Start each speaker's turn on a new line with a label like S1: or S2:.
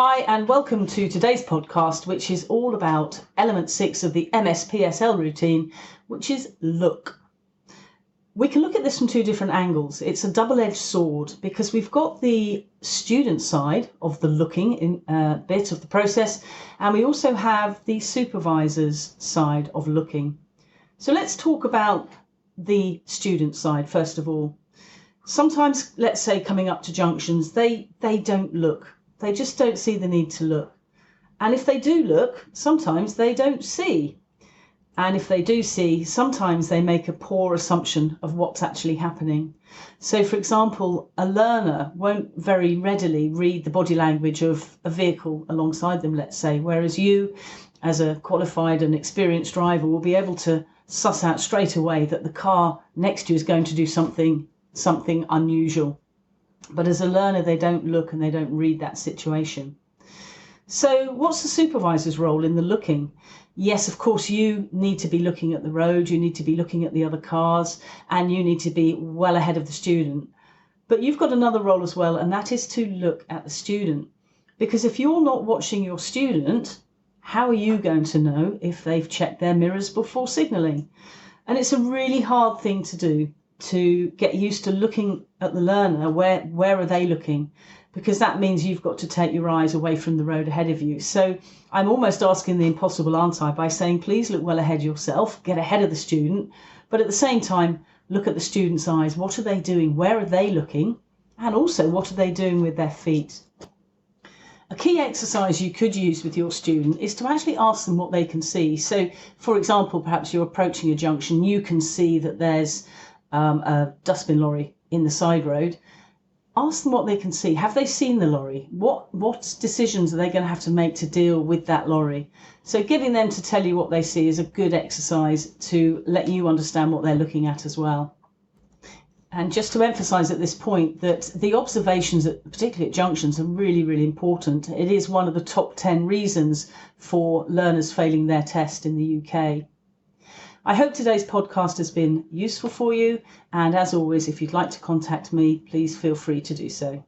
S1: Hi and welcome to today's podcast, which is all about element 6 of the MSPSL routine, which is look. We can look at this from two different angles. It's a double-edged sword because we've got the student side of the looking bit of the process, and we also have the supervisor's side of looking. So let's talk about the student side first of all. Sometimes, let's say coming up to junctions, they don't look. They just don't see the need to look. And if they do look, sometimes they don't see. And if they do see, sometimes they make a poor assumption of what's actually happening. So, for example, a learner won't very readily read the body language of a vehicle alongside them, let's say, whereas you, as a qualified and experienced driver, will be able to suss out straight away that the car next to you is going to do something unusual. But as a learner, they don't look and they don't read that situation. So what's the supervisor's role in the looking? Yes, of course, you need to be looking at the road, you need to be looking at the other cars, and you need to be well ahead of the student. But you've got another role as well, and that is to look at the student. Because if you're not watching your student, how are you going to know if they've checked their mirrors before signalling? And it's a really hard thing to do, to get used to looking at the learner. Where are they looking? Because that means you've got to take your eyes away from the road ahead of you. So I'm almost asking the impossible, aren't I, by saying, please look well ahead yourself, get ahead of the student, but at the same time, look at the student's eyes. What are they doing? Where are they looking? And also, what are they doing with their feet? A key exercise you could use with your student is to actually ask them what they can see. So, for example, perhaps you're approaching a junction, you can see that there's a dustbin lorry in the side road. Ask them what they can see. Have they seen the lorry? What decisions are they going to have to make to deal with that lorry? So getting them to tell you what they see is a good exercise to let you understand what they're looking at as well. And just to emphasise at this point that the observations, particularly at junctions, are really, really important. It is one of the top 10 reasons for learners failing their test in the UK. I hope today's podcast has been useful for you. And as always, if you'd like to contact me, please feel free to do so.